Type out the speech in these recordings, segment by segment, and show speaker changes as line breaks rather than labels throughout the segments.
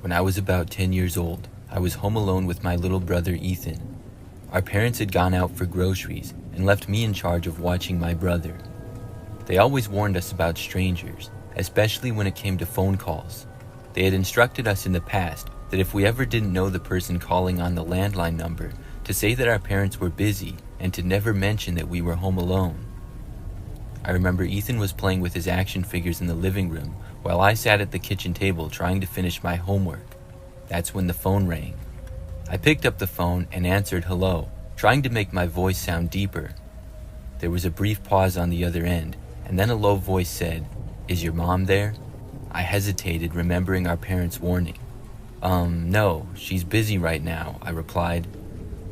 When I was about 10 years old, I was home alone with my little brother Ethan. Our parents had gone out for groceries and left me in charge of watching my brother. They always warned us about strangers, especially when it came to phone calls. They had instructed us in the past that if we ever didn't know the person calling on the landline number, to say that our parents were busy and to never mention that we were home alone. I remember Ethan was playing with his action figures in the living room while I sat at the kitchen table trying to finish my homework. That's when the phone rang. I picked up the phone and answered hello, trying to make my voice sound deeper. There was a brief pause on the other end, and then a low voice said, "Is your mom there?" I hesitated, remembering our parents' warning. No, she's busy right now," I replied.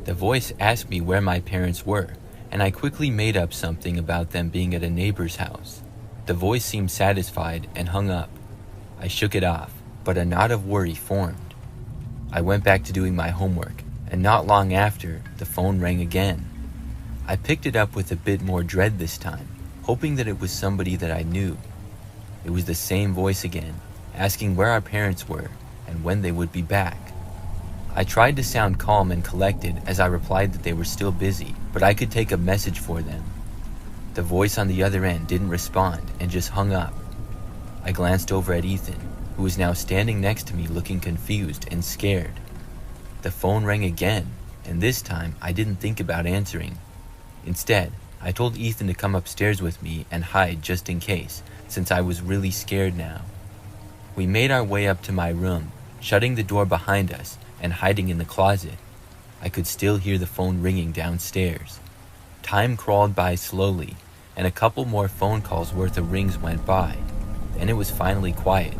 The voice asked me where my parents were, and I quickly made up something about them being at a neighbor's house. The voice seemed satisfied and hung up. I shook it off, but a knot of worry formed. I went back to doing my homework, and not long after, the phone rang again. I picked it up with a bit more dread this time, hoping that it was somebody that I knew. It was the same voice again, asking where our parents were and when they would be back. I tried to sound calm and collected as I replied that they were still busy, but I could take a message for them. The voice on the other end didn't respond and just hung up. I glanced over at Ethan, who was now standing next to me looking confused and scared. The phone rang again, and this time I didn't think about answering. Instead, I told Ethan to come upstairs with me and hide just in case, since I was really scared now. We made our way up to my room, shutting the door behind us and hiding in the closet. I could still hear the phone ringing downstairs. Time crawled by slowly, and a couple more phone calls worth of rings went by. Then it was finally quiet.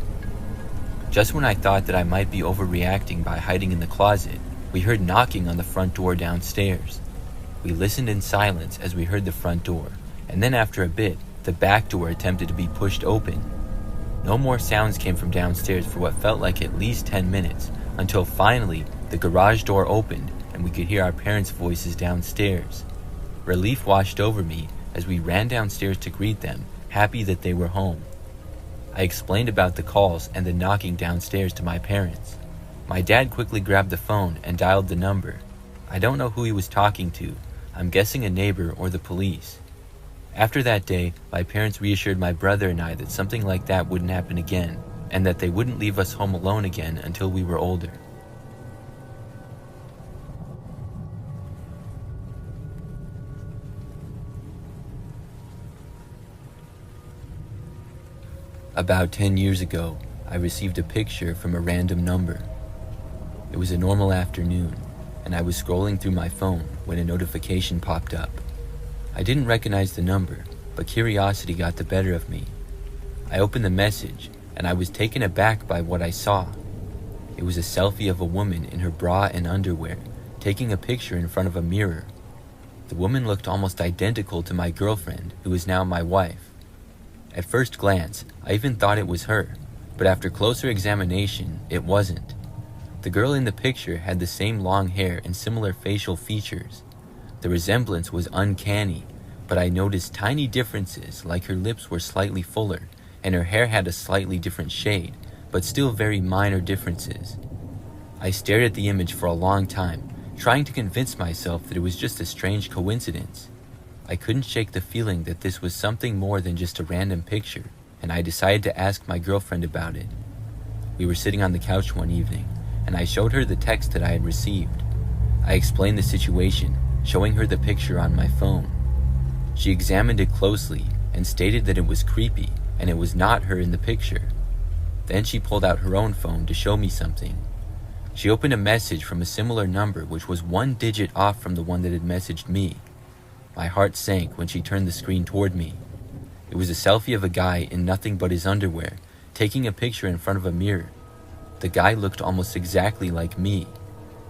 Just when I thought that I might be overreacting by hiding in the closet, we heard knocking on the front door downstairs. We listened in silence as we heard the front door, and then after a bit, the back door attempted to be pushed open. No more sounds came from downstairs for what felt like at least 10 minutes, until finally the garage door opened and we could hear our parents' voices downstairs. Relief washed over me as we ran downstairs to greet them, happy that they were home. I explained about the calls and the knocking downstairs to my parents. My dad quickly grabbed the phone and dialed the number. I don't know who he was talking to. I'm guessing a neighbor or the police. After that day, my parents reassured my brother and I that something like that wouldn't happen again, and that they wouldn't leave us home alone again until we were older. About 10 years ago, I received a picture from a random number. It was a normal afternoon, and I was scrolling through my phone when a notification popped up. I didn't recognize the number, but curiosity got the better of me. I opened the message, and I was taken aback by what I saw. It was a selfie of a woman in her bra and underwear, taking a picture in front of a mirror. The woman looked almost identical to my girlfriend, who is now my wife. At first glance, I even thought it was her, but after closer examination, it wasn't. The girl in the picture had the same long hair and similar facial features. The resemblance was uncanny, but I noticed tiny differences, like her lips were slightly fuller, and her hair had a slightly different shade, but still very minor differences. I stared at the image for a long time, trying to convince myself that it was just a strange coincidence. I couldn't shake the feeling that this was something more than just a random picture, and I decided to ask my girlfriend about it. We were sitting on the couch one evening, and I showed her the text that I had received. I explained the situation, showing her the picture on my phone. She examined it closely and stated that it was creepy and it was not her in the picture. Then she pulled out her own phone to show me something. She opened a message from a similar number which was one digit off from the one that had messaged me. My heart sank when she turned the screen toward me. It was a selfie of a guy in nothing but his underwear, taking a picture in front of a mirror. The guy looked almost exactly like me.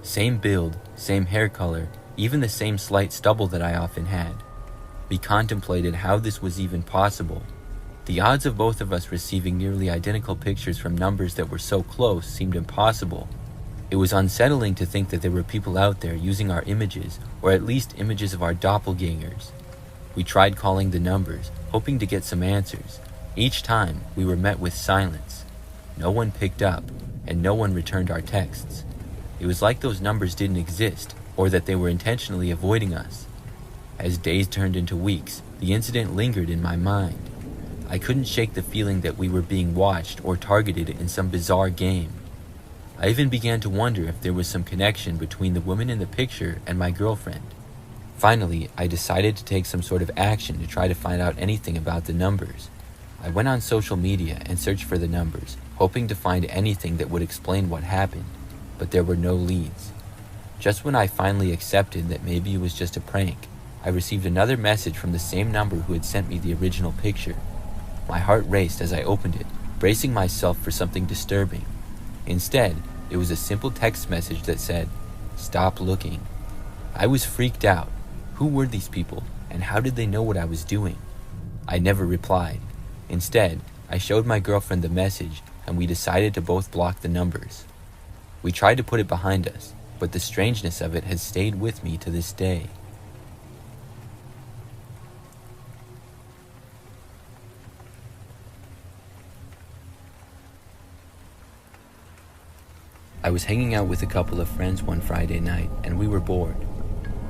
Same build, same hair color, even the same slight stubble that I often had. We contemplated how this was even possible. The odds of both of us receiving nearly identical pictures from numbers that were so close seemed impossible. It was unsettling to think that there were people out there using our images, or at least images of our doppelgangers. We tried calling the numbers, hoping to get some answers. Each time, we were met with silence. No one picked up, and no one returned our texts. It was like those numbers didn't exist, or that they were intentionally avoiding us. As days turned into weeks, the incident lingered in my mind. I couldn't shake the feeling that we were being watched or targeted in some bizarre game. I even began to wonder if there was some connection between the woman in the picture and my girlfriend. Finally, I decided to take some sort of action to try to find out anything about the numbers. I went on social media and searched for the numbers, hoping to find anything that would explain what happened, but there were no leads. Just when I finally accepted that maybe it was just a prank, I received another message from the same number who had sent me the original picture. My heart raced as I opened it, bracing myself for something disturbing. Instead, it was a simple text message that said, "Stop looking." I was freaked out. Who were these people, and how did they know what I was doing? I never replied. Instead, I showed my girlfriend the message, and we decided to both block the numbers. We tried to put it behind us, but the strangeness of it has stayed with me to this day. I was hanging out with a couple of friends one Friday night, and we were bored.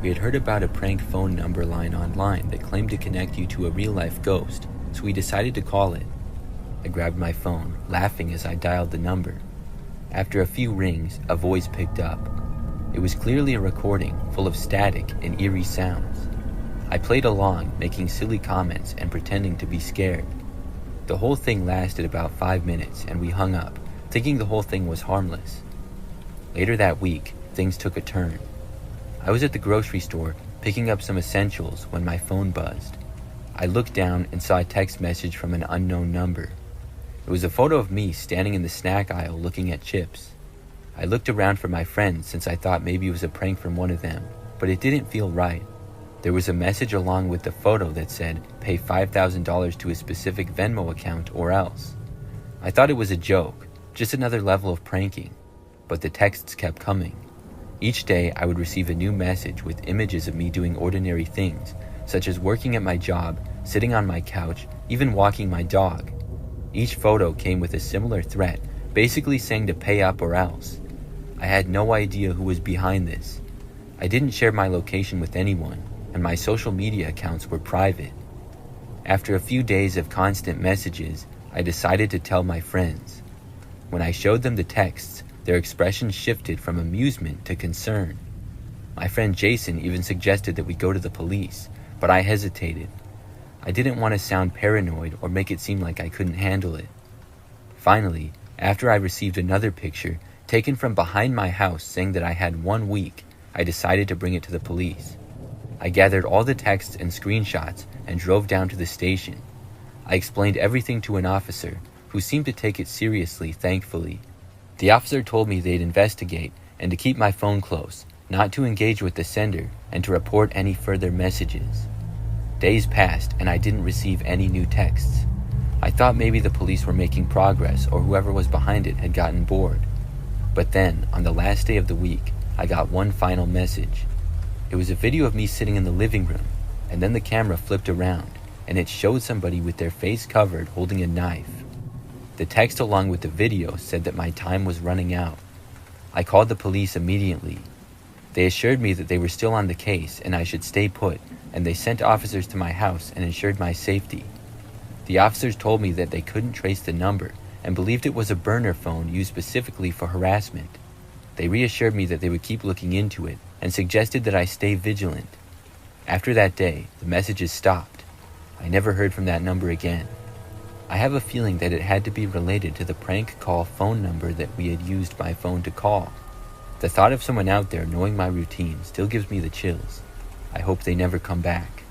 We had heard about a prank phone number line online that claimed to connect you to a real-life ghost, so we decided to call it. I grabbed my phone, laughing as I dialed the number. After a few rings, a voice picked up. It was clearly a recording, full of static and eerie sounds. I played along, making silly comments and pretending to be scared. The whole thing lasted about 5 minutes, and we hung up, thinking the whole thing was harmless. Later that week, things took a turn. I was at the grocery store picking up some essentials when my phone buzzed. I looked down and saw a text message from an unknown number. It was a photo of me standing in the snack aisle looking at chips. I looked around for my friends since I thought maybe it was a prank from one of them, but it didn't feel right. There was a message along with the photo that said, "Pay $5,000 to a specific Venmo account or else." I thought it was a joke, just another level of pranking, but the texts kept coming. Each day I would receive a new message with images of me doing ordinary things, such as working at my job, sitting on my couch, even walking my dog. Each photo came with a similar threat, basically saying to pay up or else. I had no idea who was behind this. I didn't share my location with anyone, and my social media accounts were private. After a few days of constant messages, I decided to tell my friends. When I showed them the texts, their expressions shifted from amusement to concern. My friend Jason even suggested that we go to the police, but I hesitated. I didn't want to sound paranoid or make it seem like I couldn't handle it. Finally, after I received another picture taken from behind my house saying that I had 1 week, I decided to bring it to the police. I gathered all the texts and screenshots and drove down to the station. I explained everything to an officer, who seemed to take it seriously, thankfully. The officer told me they'd investigate and to keep my phone close, not to engage with the sender, and to report any further messages. Days passed and I didn't receive any new texts. I thought maybe the police were making progress or whoever was behind it had gotten bored. But then, on the last day of the week, I got one final message. It was a video of me sitting in the living room, and then the camera flipped around, and it showed somebody with their face covered holding a knife. The text along with the video said that my time was running out. I called the police immediately. They assured me that they were still on the case and I should stay put, and they sent officers to my house and ensured my safety. The officers told me that they couldn't trace the number and believed it was a burner phone used specifically for harassment. They reassured me that they would keep looking into it and suggested that I stay vigilant. After that day, the messages stopped. I never heard from that number again. I have a feeling that it had to be related to the prank call phone number that we had used my phone to call. The thought of someone out there knowing my routine still gives me the chills. I hope they never come back.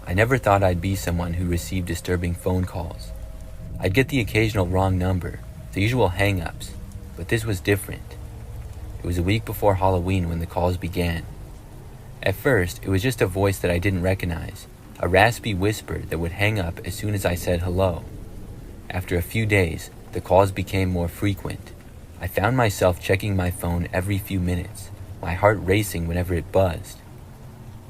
I never thought I'd be someone who received disturbing phone calls. I'd get the occasional wrong number, the usual hang-ups, but this was different. It was a week before Halloween when the calls began. At first, it was just a voice that I didn't recognize, a raspy whisper that would hang up as soon as I said hello. After a few days, the calls became more frequent. I found myself checking my phone every few minutes, my heart racing whenever it buzzed.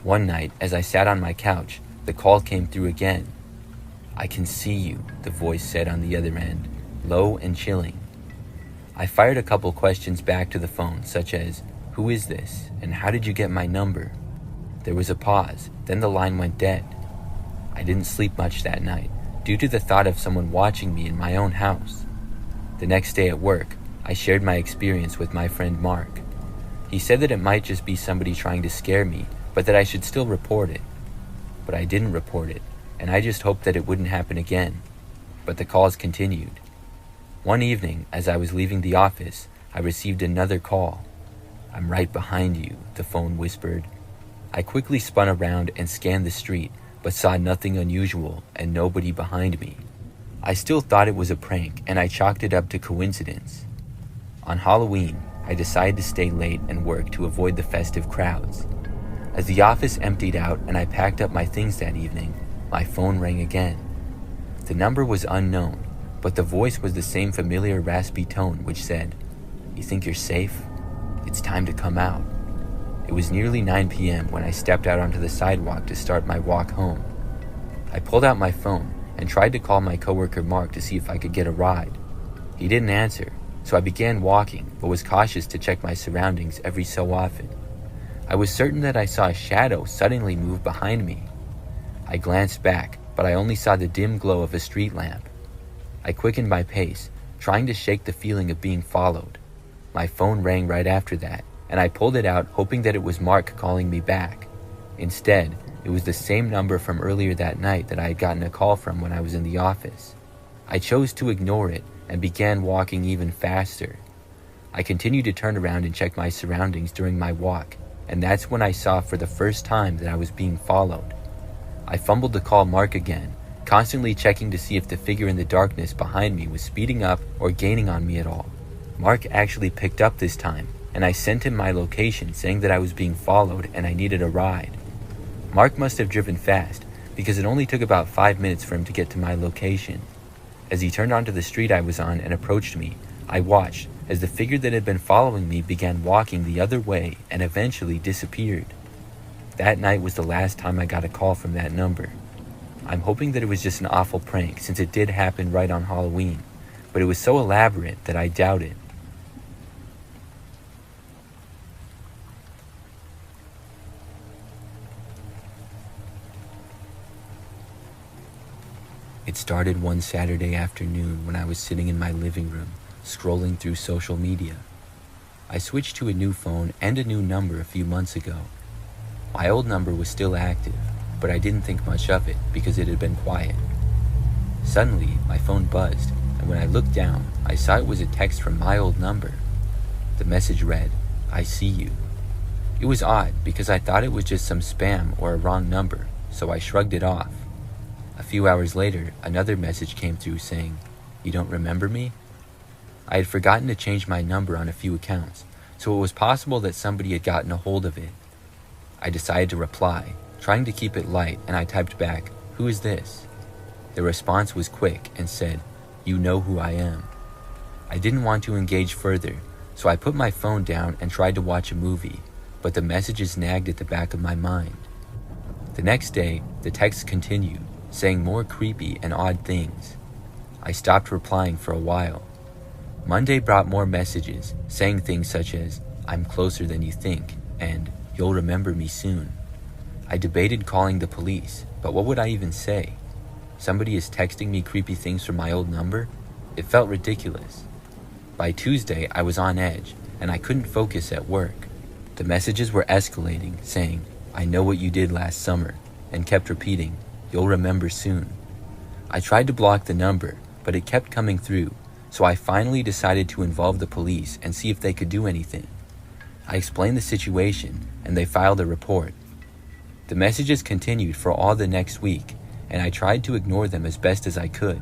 One night, as I sat on my couch, the call came through again. "I can see you," the voice said on the other end, low and chilling. I fired a couple questions back to the phone, such as, "Who is this, and how did you get my number?" There was a pause, then the line went dead. I didn't sleep much that night, due to the thought of someone watching me in my own house. The next day at work, I shared my experience with my friend Mark. He said that it might just be somebody trying to scare me, but that I should still report it. But I didn't report it, and I just hoped that it wouldn't happen again. But the calls continued. One evening, as I was leaving the office, I received another call. "I'm right behind you," the phone whispered. I quickly spun around and scanned the street, but saw nothing unusual and nobody behind me. I still thought it was a prank, and I chalked it up to coincidence. On Halloween, I decided to stay late and work to avoid the festive crowds. As the office emptied out and I packed up my things that evening, my phone rang again. The number was unknown, but the voice was the same familiar raspy tone which said, "You think you're safe? It's time to come out." It was nearly 9 p.m. when I stepped out onto the sidewalk to start my walk home. I pulled out my phone and tried to call my coworker Mark to see if I could get a ride. He didn't answer, so I began walking, but was cautious to check my surroundings every so often. I was certain that I saw a shadow suddenly move behind me. I glanced back, but I only saw the dim glow of a street lamp. I quickened my pace, trying to shake the feeling of being followed. My phone rang right after that, and I pulled it out hoping that it was Mark calling me back. Instead, it was the same number from earlier that night that I had gotten a call from when I was in the office. I chose to ignore it and began walking even faster. I continued to turn around and check my surroundings during my walk, and that's when I saw for the first time that I was being followed. I fumbled to call Mark again, constantly checking to see if the figure in the darkness behind me was speeding up or gaining on me at all. Mark actually picked up this time, and I sent him my location saying that I was being followed and I needed a ride. Mark must have driven fast, because it only took about 5 minutes for him to get to my location. As he turned onto the street I was on and approached me, I watched as the figure that had been following me began walking the other way and eventually disappeared. That night was the last time I got a call from that number. I'm hoping that it was just an awful prank, since it did happen right on Halloween, but it was so elaborate that I doubt it. It started one Saturday afternoon when I was sitting in my living room, scrolling through social media. I switched to a new phone and a new number a few months ago. My old number was still active, but I didn't think much of it because it had been quiet. Suddenly, my phone buzzed, and when I looked down, I saw it was a text from my old number. The message read, "I see you." It was odd because I thought it was just some spam or a wrong number, so I shrugged it off. A few hours later, another message came through saying, "You don't remember me?" I had forgotten to change my number on a few accounts, so it was possible that somebody had gotten a hold of it. I decided to reply, trying to keep it light, and I typed back, "Who is this?" The response was quick and said, "You know who I am." I didn't want to engage further, so I put my phone down and tried to watch a movie, but the messages nagged at the back of my mind. The next day, the texts continued, saying more creepy and odd things. I stopped replying for a while. Monday brought more messages, saying things such as, "I'm closer than you think," and "You'll remember me soon." I debated calling the police, but what would I even say? Somebody is texting me creepy things from my old number? It felt ridiculous. By Tuesday, I was on edge, and I couldn't focus at work. The messages were escalating, saying, "I know what you did last summer," and kept repeating, "You'll remember soon." I tried to block the number, but it kept coming through, so I finally decided to involve the police and see if they could do anything. I explained the situation, and they filed a report. The messages continued for all the next week, and I tried to ignore them as best as I could.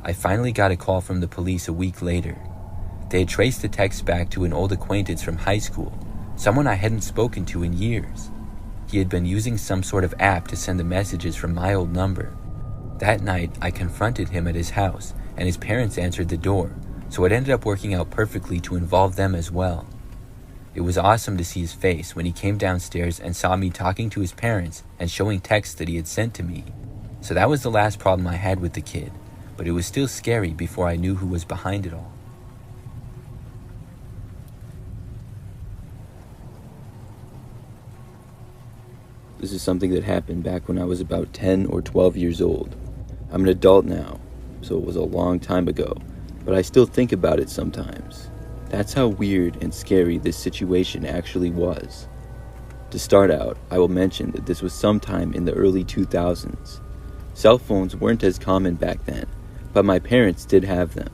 I finally got a call from the police a week later. They had traced the text back to an old acquaintance from high school, someone I hadn't spoken to in years. He had been using some sort of app to send the messages from my old number. That night, I confronted him at his house, and his parents answered the door, so it ended up working out perfectly to involve them as well. It was awesome to see his face when he came downstairs and saw me talking to his parents and showing texts that he had sent to me. So that was the last problem I had with the kid, but it was still scary before I knew who was behind it all. This is something that happened back when I was about 10 or 12 years old. I'm an adult now, so it was a long time ago, but I still think about it sometimes. That's how weird and scary this situation actually was. To start out, I will mention that this was sometime in the early 2000s. Cell phones weren't as common back then, but my parents did have them.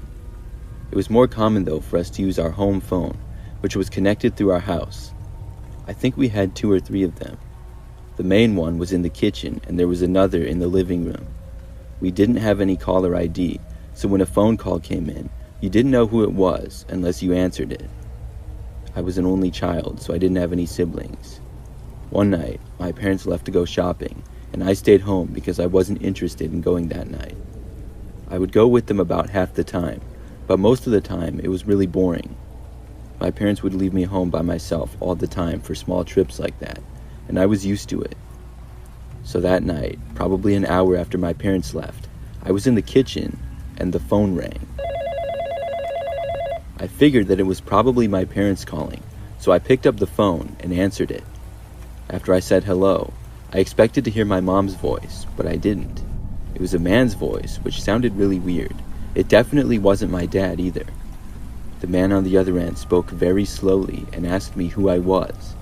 It was more common though for us to use our home phone, which was connected through our house. I think we had 2 or 3 of them. The main one was in the kitchen and there was another in the living room. We didn't have any caller ID, so when a phone call came in, you didn't know who it was unless you answered it. I was an only child, so I didn't have any siblings. One night, my parents left to go shopping, and I stayed home because I wasn't interested in going that night. I would go with them about half the time, but most of the time it was really boring. My parents would leave me home by myself all the time for small trips like that, and I was used to it. So that night, probably an hour after my parents left, I was in the kitchen and the phone rang. I figured that it was probably my parents calling, so I picked up the phone and answered it. After I said hello, I expected to hear my mom's voice, but I didn't. It was a man's voice, which sounded really weird. It definitely wasn't my dad either. The man on the other end spoke very slowly and asked me who I was.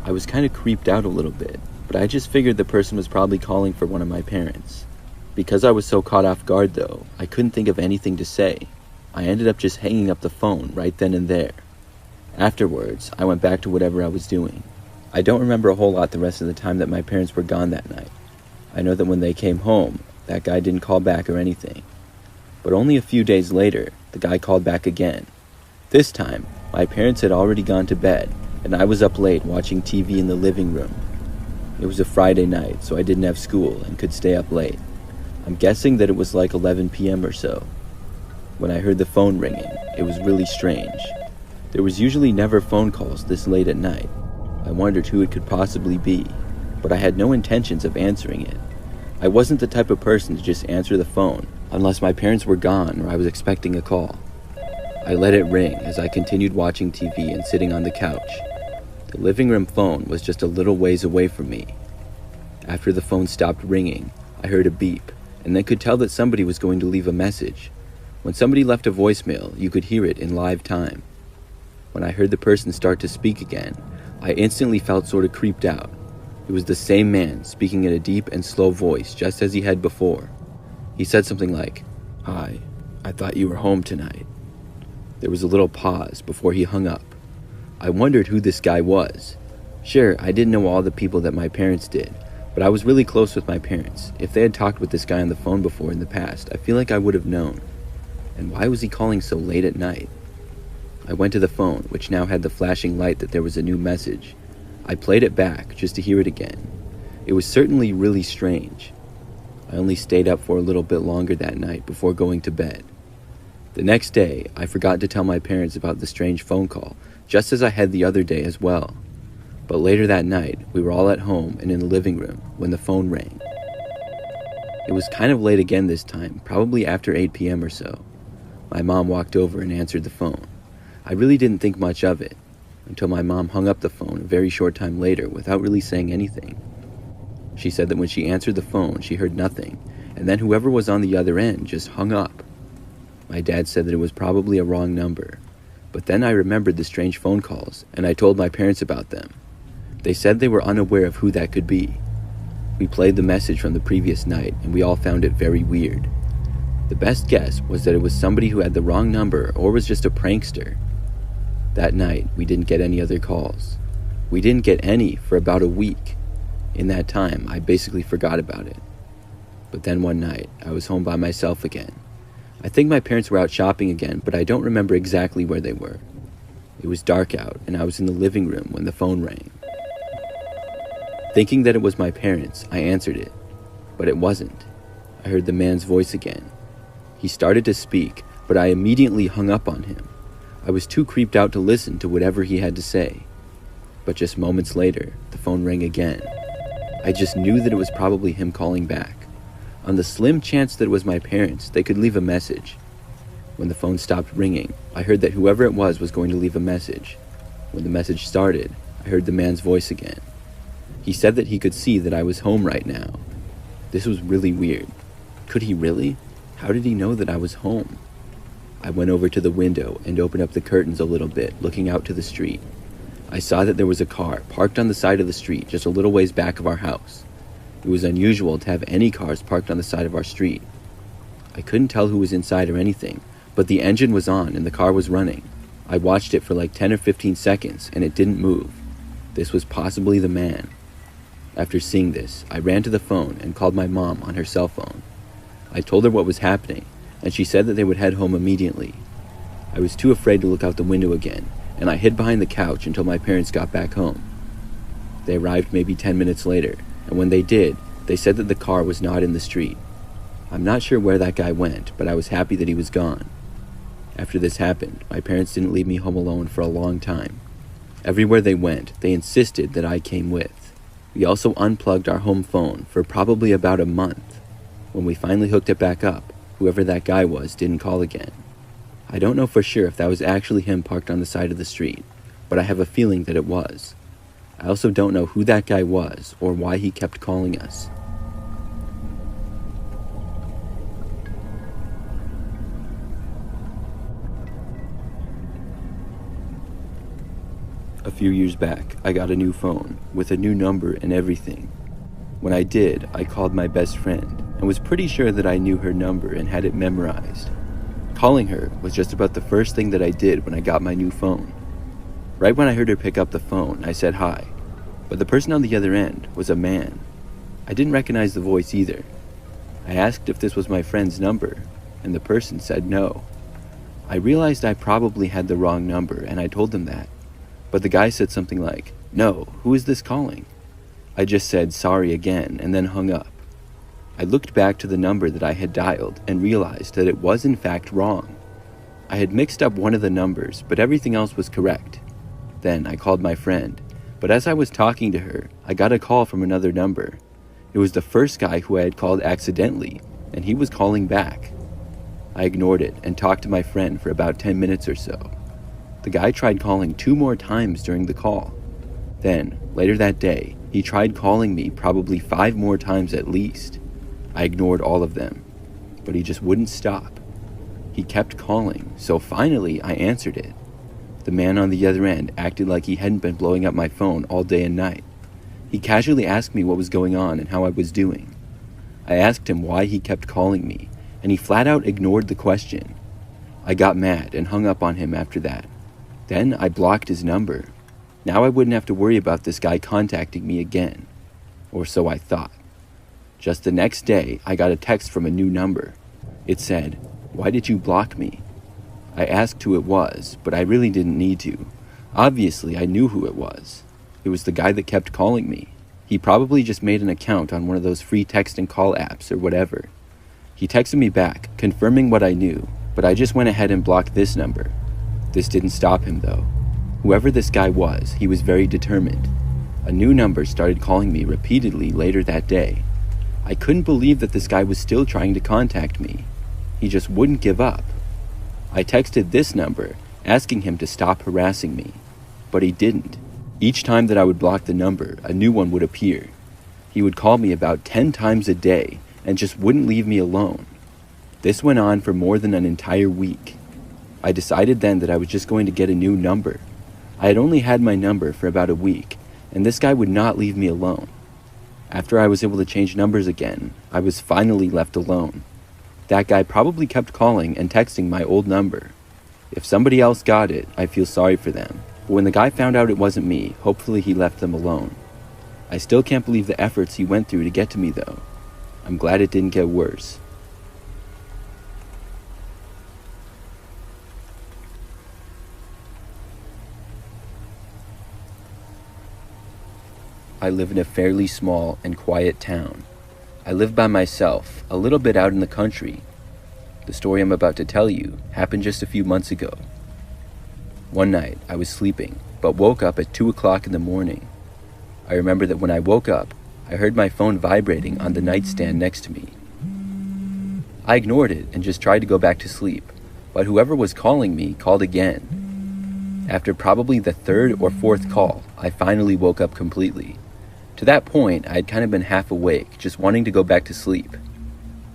I was kind of creeped out a little bit, but I just figured the person was probably calling for one of my parents. Because I was so caught off guard though, I couldn't think of anything to say. I ended up just hanging up the phone right then and there. Afterwards, I went back to whatever I was doing. I don't remember a whole lot the rest of the time that my parents were gone that night. I know that when they came home, that guy didn't call back or anything. But only a few days later, the guy called back again. This time, my parents had already gone to bed, and I was up late watching TV in the living room. It was a Friday night, so I didn't have school and could stay up late. I'm guessing that it was like 11 p.m. or so. When I heard the phone ringing, it was really strange. There was usually never phone calls this late at night. I wondered who it could possibly be, but I had no intentions of answering it. I wasn't the type of person to just answer the phone unless my parents were gone or I was expecting a call. I let it ring as I continued watching TV and sitting on the couch. The living room phone was just a little ways away from me. After the phone stopped ringing, I heard a beep, and then could tell that somebody was going to leave a message. When somebody left a voicemail, you could hear it in live time. When I heard the person start to speak again, I instantly felt sort of creeped out. It was the same man speaking in a deep and slow voice just as he had before. He said something like, "Hi, I thought you were home tonight." There was a little pause before he hung up. I wondered who this guy was. Sure, I didn't know all the people that my parents did, but I was really close with my parents. If they had talked with this guy on the phone before in the past, I feel like I would have known. And why was he calling so late at night? I went to the phone, which now had the flashing light that there was a new message. I played it back just to hear it again. It was certainly really strange. I only stayed up for a little bit longer that night before going to bed. The next day, I forgot to tell my parents about the strange phone call, just as I had the other day as well. But later that night, we were all at home and in the living room when the phone rang. It was kind of late again this time, probably after 8 p.m. or so. My mom walked over and answered the phone. I really didn't think much of it, until my mom hung up the phone a very short time later without really saying anything. She said that when she answered the phone, she heard nothing, and then whoever was on the other end just hung up. My dad said that it was probably a wrong number, but then I remembered the strange phone calls, and I told my parents about them. They said they were unaware of who that could be. We played the message from the previous night, and we all found it very weird. The best guess was that it was somebody who had the wrong number or was just a prankster. That night, we didn't get any other calls. We didn't get any for about a week. In that time, I basically forgot about it. But then one night, I was home by myself again. I think my parents were out shopping again, but I don't remember exactly where they were. It was dark out, and I was in the living room when the phone rang. Thinking that it was my parents, I answered it, but it wasn't. I heard the man's voice again. He started to speak, but I immediately hung up on him. I was too creeped out to listen to whatever he had to say. But just moments later, the phone rang again. I just knew that it was probably him calling back. On the slim chance that it was my parents, they could leave a message. When the phone stopped ringing, I heard that whoever it was going to leave a message. When the message started, I heard the man's voice again. He said that he could see that I was home right now. This was really weird. Could he really? How did he know that I was home? I went over to the window and opened up the curtains a little bit, looking out to the street. I saw that there was a car parked on the side of the street just a little ways back of our house. It was unusual to have any cars parked on the side of our street. I couldn't tell who was inside or anything, but the engine was on and the car was running. I watched it for like 10 or 15 seconds and it didn't move. This was possibly the man. After seeing this, I ran to the phone and called my mom on her cell phone. I told her what was happening, and she said that they would head home immediately. I was too afraid to look out the window again, and I hid behind the couch until my parents got back home. They arrived maybe 10 minutes later, and when they did, they said that the car was not in the street. I'm not sure where that guy went, but I was happy that he was gone. After this happened, my parents didn't leave me home alone for a long time. Everywhere they went, they insisted that I came with. We also unplugged our home phone for probably about a month. When we finally hooked it back up, whoever that guy was didn't call again. I don't know for sure if that was actually him parked on the side of the street, but I have a feeling that it was. I also don't know who that guy was or why he kept calling us. A few years back, I got a new phone with a new number and everything. When I did, I called my best friend and was pretty sure that I knew her number and had it memorized. Calling her was just about the first thing that I did when I got my new phone. Right when I heard her pick up the phone, I said hi, but the person on the other end was a man. I didn't recognize the voice either. I asked if this was my friend's number, and the person said no. I realized I probably had the wrong number, and I told them that. But the guy said something like, "No, who is this calling?" I just said sorry again and then hung up. I looked back to the number that I had dialed and realized that it was in fact wrong. I had mixed up one of the numbers, but everything else was correct. Then I called my friend, but as I was talking to her, I got a call from another number. It was the first guy who I had called accidentally, and he was calling back. I ignored it and talked to my friend for about 10 minutes or so. The guy tried calling 2 more times during the call. Then, later that day, he tried calling me probably 5 more times at least. I ignored all of them, but he just wouldn't stop. He kept calling, so finally I answered it. The man on the other end acted like he hadn't been blowing up my phone all day and night. He casually asked me what was going on and how I was doing. I asked him why he kept calling me, and he flat out ignored the question. I got mad and hung up on him after that. Then I blocked his number. Now I wouldn't have to worry about this guy contacting me again. Or so I thought. Just the next day, I got a text from a new number. It said, "Why did you block me?" I asked who it was, but I really didn't need to. Obviously, I knew who it was. It was the guy that kept calling me. He probably just made an account on one of those free text and call apps or whatever. He texted me back, confirming what I knew, but I just went ahead and blocked this number. This didn't stop him, though. Whoever this guy was, he was very determined. A new number started calling me repeatedly later that day. I couldn't believe that this guy was still trying to contact me. He just wouldn't give up. I texted this number, asking him to stop harassing me, but he didn't. Each time that I would block the number, a new one would appear. He would call me about 10 times a day and just wouldn't leave me alone. This went on for more than an entire week. I decided then that I was just going to get a new number. I had only had my number for about a week, and this guy would not leave me alone. After I was able to change numbers again, I was finally left alone. That guy probably kept calling and texting my old number. If somebody else got it, I feel sorry for them. But when the guy found out it wasn't me, hopefully he left them alone. I still can't believe the efforts he went through to get to me, though. I'm glad it didn't get worse. I live in a fairly small and quiet town. I live by myself, a little bit out in the country. The story I'm about to tell you happened just a few months ago.
One night, I was sleeping, but woke up at 2 o'clock in the morning. I remember that when I woke up, I heard my phone vibrating on the nightstand next to me. I ignored it and just tried to go back to sleep, but whoever was calling me called again. After probably the third or fourth call, I finally woke up completely. To that point, I had kind of been half awake, just wanting to go back to sleep.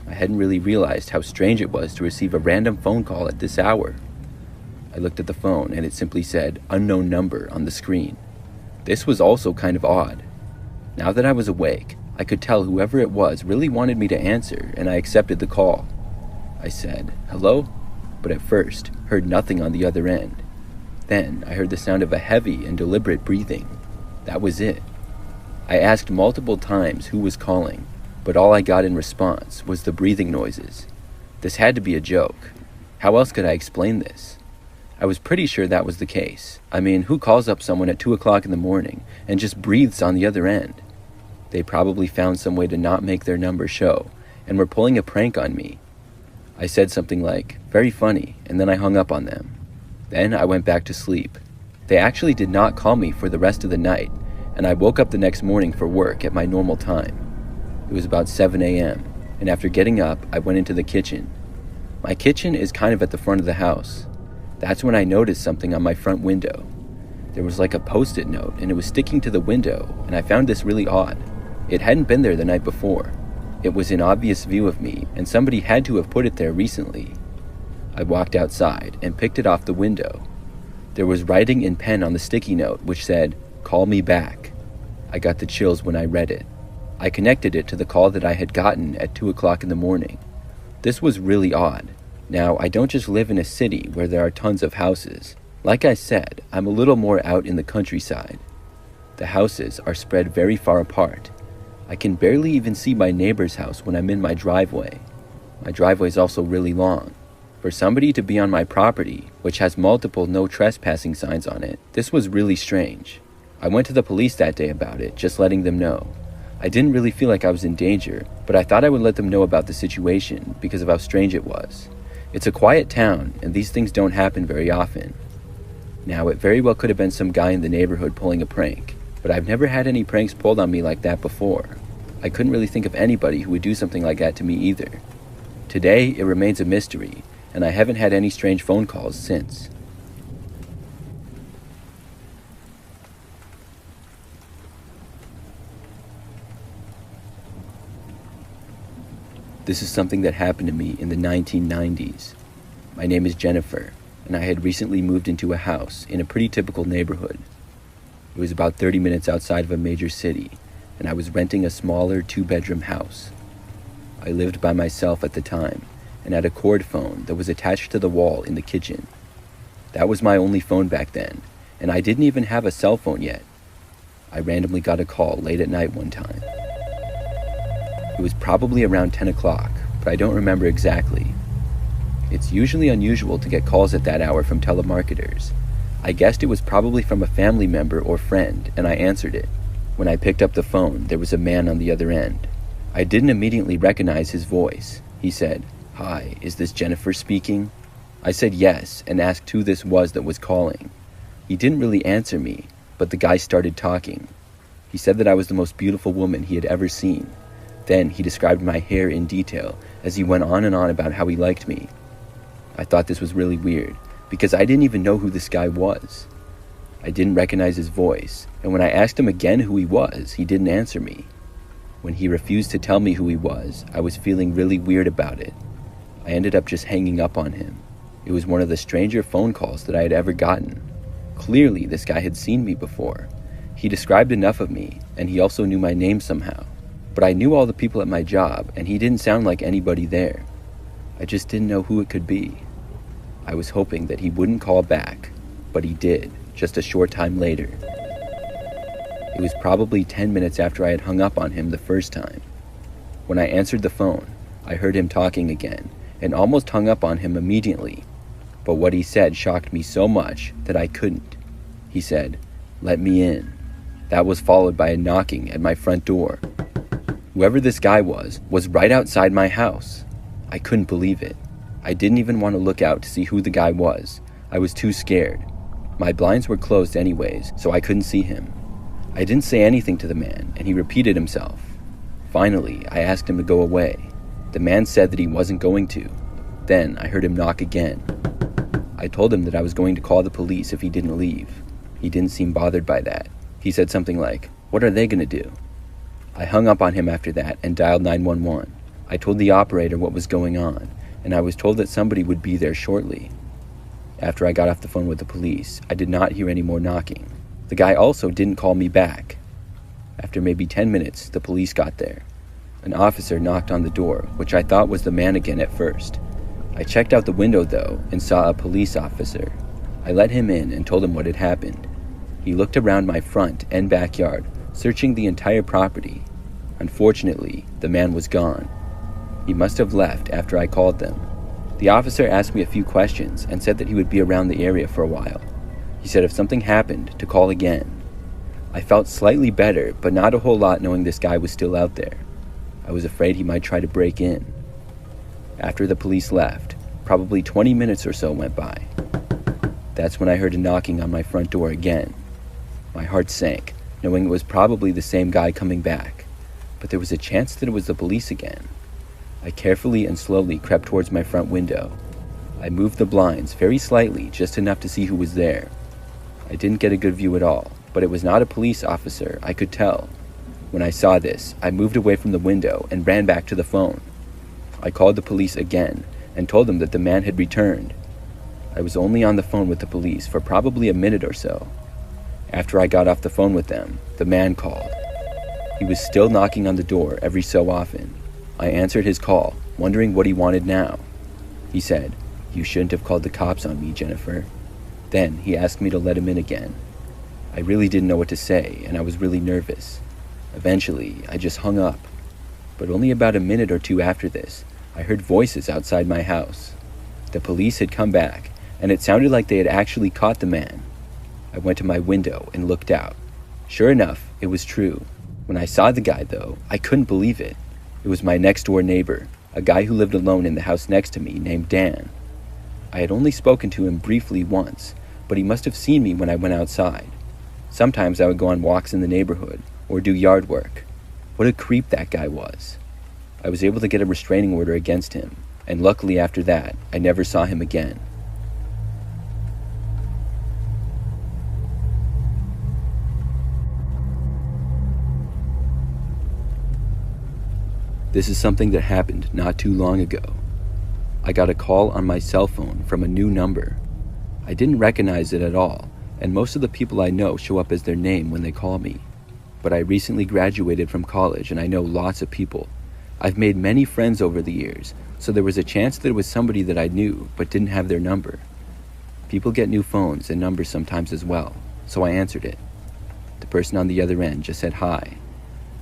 I hadn't really realized how strange it was to receive a random phone call at this hour. I looked at the phone and it simply said, "Unknown number," on the screen. This was also kind of odd. Now that I was awake, I could tell whoever it was really wanted me to answer, and I accepted the call. I said, "Hello?" but at first heard nothing on the other end. Then I heard the sound of a heavy and deliberate breathing. That was it. I asked multiple times who was calling, but all I got in response was the breathing noises. This had to be a joke. How else could I explain this? I was pretty sure that was the case. I mean, who calls up someone at 2 o'clock in the morning and just breathes on the other end? They probably found some way to not make their number show and were pulling a prank on me. I said something like, "Very funny," and then I hung up on them. Then I went back to sleep. They actually did not call me for the rest of the night, and I woke up the next morning for work at my normal time. It was about 7 a.m., and after getting up, I went into the kitchen. My kitchen is kind of at the front of the house. That's when I noticed something on my front window. There was like a post-it note, and it was sticking to the window, and I found this really odd. It hadn't been there the night before. It was in obvious view of me, and somebody had to have put it there recently. I walked outside and picked it off the window. There was writing in pen on the sticky note which said, "Call me back." I got the chills when I read it. I connected it to the call that I had gotten at 2 o'clock in the morning. This was really odd. Now, I don't just live in a city where there are tons of houses. Like I said, I'm a little more out in the countryside. The houses are spread very far apart. I can barely even see my neighbor's house when I'm in my driveway. My driveway is also really long. For somebody to be on my property, which has multiple no trespassing signs on it, this was really strange. I went to the police that day about it, just letting them know. I didn't really feel like I was in danger, but I thought I would let them know about the situation because of how strange it was. It's a quiet town, and these things don't happen very often. Now, it very well could have been some guy in the neighborhood pulling a prank, but I've never had any pranks pulled on me like that before. I couldn't really think of anybody who would do something like that to me either. Today, it remains a mystery, and I haven't had any strange phone calls since. This is something that happened to me in the 1990s. My name is Jennifer, and I had recently moved into a house in a pretty typical neighborhood. It was about 30 minutes outside of a major city, and I was renting a smaller 2-bedroom house. I lived by myself at the time, and had a cord phone that was attached to the wall in the kitchen. That was my only phone back then, and I didn't even have a cell phone yet. I randomly got a call late at night one time. It was probably around 10 o'clock, but I don't remember exactly. It's usually unusual to get calls at that hour from telemarketers. I guessed it was probably from a family member or friend, and I answered it. When I picked up the phone, there was a man on the other end. I didn't immediately recognize his voice. He said, "Hi, is this Jennifer speaking?" I said yes, and asked who this was that was calling. He didn't really answer me, but the guy started talking. He said that I was the most beautiful woman he had ever seen. Then he described my hair in detail as he went on and on about how he liked me. I thought this was really weird, because I didn't even know who this guy was. I didn't recognize his voice, and when I asked him again who he was, he didn't answer me. When he refused to tell me who he was, I was feeling really weird about it. I ended up just hanging up on him. It was one of the stranger phone calls that I had ever gotten. Clearly, this guy had seen me before. He described enough of me, and he also knew my name somehow. But I knew all the people at my job, and he didn't sound like anybody there. I just didn't know who it could be. I was hoping that he wouldn't call back, but he did, just a short time later. It was probably 10 minutes after I had hung up on him the first time. When I answered the phone, I heard him talking again, and almost hung up on him immediately. But what he said shocked me so much that I couldn't. He said, "Let me in." That was followed by a knocking at my front door. Whoever this guy was right outside my house. I couldn't believe it. I didn't even want to look out to see who the guy was. I was too scared. My blinds were closed anyways, so I couldn't see him. I didn't say anything to the man, and he repeated himself. Finally, I asked him to go away. The man said that he wasn't going to. Then I heard him knock again. I told him that I was going to call the police if he didn't leave. He didn't seem bothered by that. He said something like, "What are they going to do?" I hung up on him after that and dialed 911. I told the operator what was going on, and I was told that somebody would be there shortly. After I got off the phone with the police, I did not hear any more knocking. The guy also didn't call me back. After maybe 10 minutes, the police got there. An officer knocked on the door, which I thought was the man again at first. I checked out the window though and saw a police officer. I let him in and told him what had happened. He looked around my front and backyard, searching the entire property. Unfortunately, the man was gone. He must have left after I called them. The officer asked me a few questions and said that he would be around the area for a while. He said if something happened, to call again. I felt slightly better, but not a whole lot knowing this guy was still out there. I was afraid he might try to break in. After the police left, probably 20 minutes or so went by. That's when I heard a knocking on my front door again. My heart sank, knowing it was probably the same guy coming back, but there was a chance that it was the police again. I carefully and slowly crept towards my front window. I moved the blinds very slightly, just enough to see who was there. I didn't get a good view at all, but it was not a police officer, I could tell. When I saw this, I moved away from the window and ran back to the phone. I called the police again and told them that the man had returned. I was only on the phone with the police for probably a minute or so. After I got off the phone with them, the man called. He was still knocking on the door every so often. I answered his call, wondering what he wanted now. He said, "You shouldn't have called the cops on me, Jennifer." Then he asked me to let him in again. I really didn't know what to say, and I was really nervous. Eventually, I just hung up. But only about a minute or two after this, I heard voices outside my house. The police had come back, and it sounded like they had actually caught the man. I went to my window and looked out. Sure enough, it was true. When I saw the guy, though, I couldn't believe it. It was my next-door neighbor, a guy who lived alone in the house next to me named Dan. I had only spoken to him briefly once, but he must have seen me when I went outside. Sometimes I would go on walks in the neighborhood or do yard work. What a creep that guy was. I was able to get a restraining order against him, and luckily after that, I never saw him again. This is something that happened not too long ago. I got a call on my cell phone from a new number. I didn't recognize it at all, and most of the people I know show up as their name when they call me. But I recently graduated from college and I know lots of people. I've made many friends over the years, so there was a chance that it was somebody that I knew but didn't have their number. People get new phones and numbers sometimes as well, so I answered it. The person on the other end just said hi.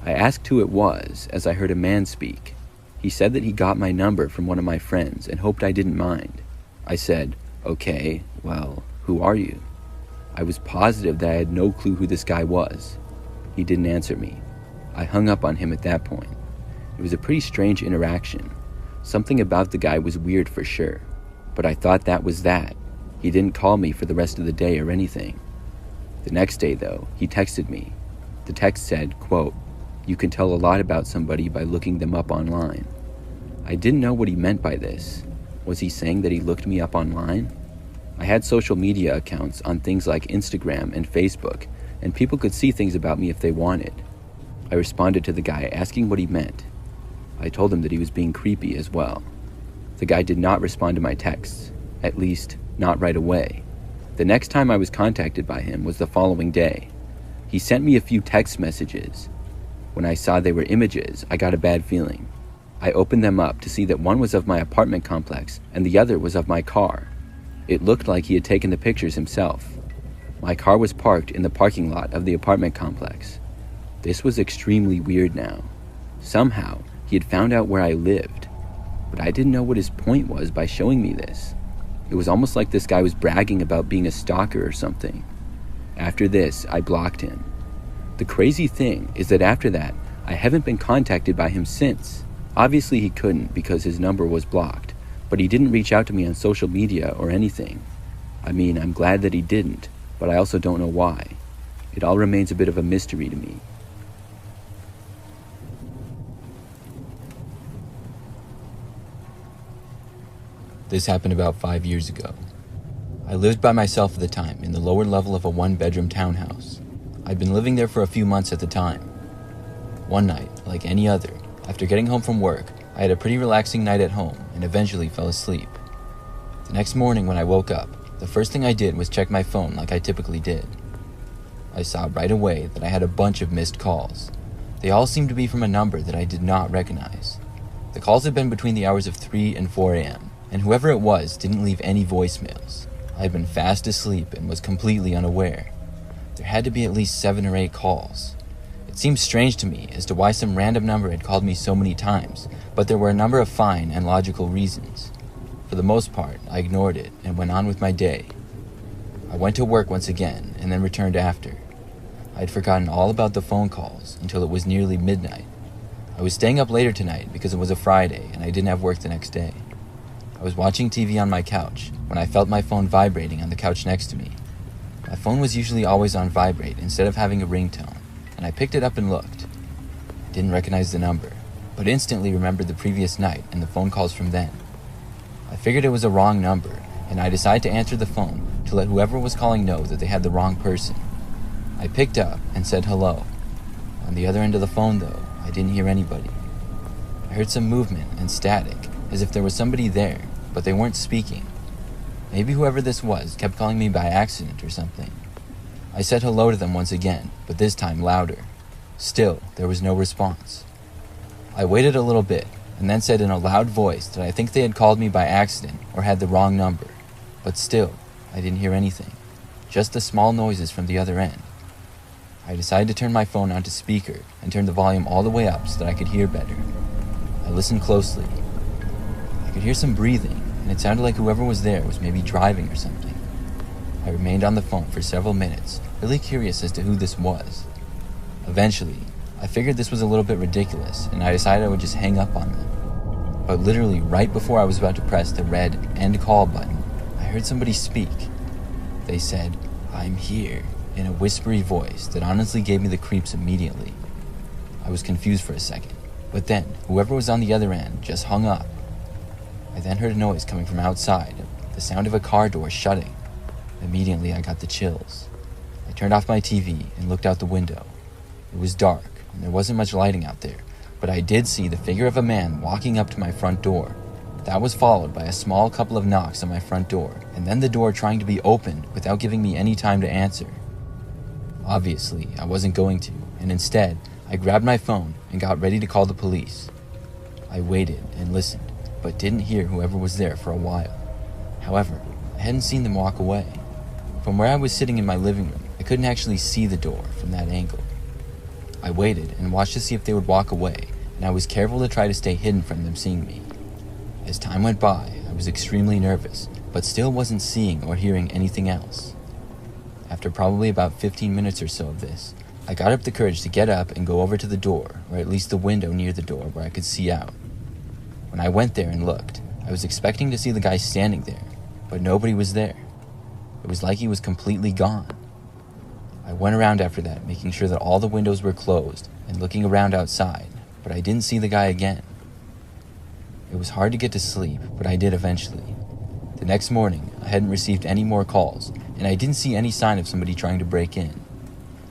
I asked who it was as I heard a man speak. He said that he got my number from one of my friends and hoped I didn't mind. I said, "Okay, well, who are you?" I was positive that I had no clue who this guy was. He didn't answer me. I hung up on him at that point. It was a pretty strange interaction. Something about the guy was weird for sure, but I thought that was that. He didn't call me for the rest of the day or anything. The next day, though, he texted me. The text said, quote, "You can tell a lot about somebody by looking them up online." I didn't know what he meant by this. Was he saying that he looked me up online? I had social media accounts on things like Instagram and Facebook, and people could see things about me if they wanted. I responded to the guy asking what he meant. I told him that he was being creepy as well. The guy did not respond to my texts, at least not right away. The next time I was contacted by him was the following day. He sent me a few text messages. When I saw they were images, I got a bad feeling. I opened them up to see that one was of my apartment complex and the other was of my car. It looked like he had taken the pictures himself. My car was parked in the parking lot of the apartment complex. This was extremely weird now. Somehow, he had found out where I lived, but I didn't know what his point was by showing me this. It was almost like this guy was bragging about being a stalker or something. After this, I blocked him. The crazy thing is that after that, I haven't been contacted by him since. Obviously he couldn't because his number was blocked, but he didn't reach out to me on social media or anything. I mean, I'm glad that he didn't, but I also don't know why. It all remains a bit of a mystery to me.
This happened about 5 years ago. I lived by myself at the time in the lower level of a one-bedroom townhouse. I'd been living there for a few months at the time. One night, like any other, after getting home from work, I had a pretty relaxing night at home and eventually fell asleep. The next morning when I woke up, the first thing I did was check my phone like I typically did. I saw right away that I had a bunch of missed calls. They all seemed to be from a number that I did not recognize. The calls had been between the hours of 3 and 4 a.m., and whoever it was didn't leave any voicemails. I had been fast asleep and was completely unaware. There had to be at least 7 or 8 calls. It seemed strange to me as to why some random number had called me so many times, but there were a number of fine and logical reasons. For the most part, I ignored it and went on with my day. I went to work once again and then returned after. I had forgotten all about the phone calls until it was nearly midnight. I was staying up later tonight because it was a Friday and I didn't have work the next day. I was watching TV on my couch when I felt my phone vibrating on the couch next to me. My phone was usually always on vibrate instead of having a ringtone, and I picked it up and looked. I didn't recognize the number, but instantly remembered the previous night and the phone calls from then. I figured it was a wrong number, and I decided to answer the phone to let whoever was calling know that they had the wrong person. I picked up and said hello. On the other end of the phone, though, I didn't hear anybody. I heard some movement and static, as if there was somebody there, but they weren't speaking. Maybe whoever this was kept calling me by accident or something. I said hello to them once again, but this time louder. Still, there was no response. I waited a little bit, and then said in a loud voice that I think they had called me by accident or had the wrong number. But still, I didn't hear anything, just the small noises from the other end. I decided to turn my phone onto speaker and turn the volume all the way up so that I could hear better. I listened closely. I could hear some breathing, and it sounded like whoever was there was maybe driving or something. I remained on the phone for several minutes, really curious as to who this was. Eventually, I figured this was a little bit ridiculous, and I decided I would just hang up on them. But literally right before I was about to press the red end call button, I heard somebody speak. They said, "I'm here," in a whispery voice that honestly gave me the creeps immediately. I was confused for a second, but then whoever was on the other end just hung up. I then heard a noise coming from outside, the sound of a car door shutting. Immediately I got the chills. I turned off my TV and looked out the window. It was dark, and there wasn't much lighting out there, but I did see the figure of a man walking up to my front door. That was followed by a small couple of knocks on my front door, and then the door trying to be opened without giving me any time to answer. Obviously, I wasn't going to, and instead, I grabbed my phone and got ready to call the police. I waited and listened, but didn't hear whoever was there for a while. However, I hadn't seen them walk away. From where I was sitting in my living room, I couldn't actually see the door from that angle. I waited and watched to see if they would walk away, and I was careful to try to stay hidden from them seeing me. As time went by, I was extremely nervous, but still wasn't seeing or hearing anything else. After probably about 15 minutes or so of this, I got up the courage to get up and go over to the door, or at least the window near the door where I could see out. When I went there and looked, I was expecting to see the guy standing there, but nobody was there. It was like he was completely gone. I went around after that, making sure that all the windows were closed and looking around outside, but I didn't see the guy again. It was hard to get to sleep, but I did eventually. The next morning, I hadn't received any more calls, and I didn't see any sign of somebody trying to break in.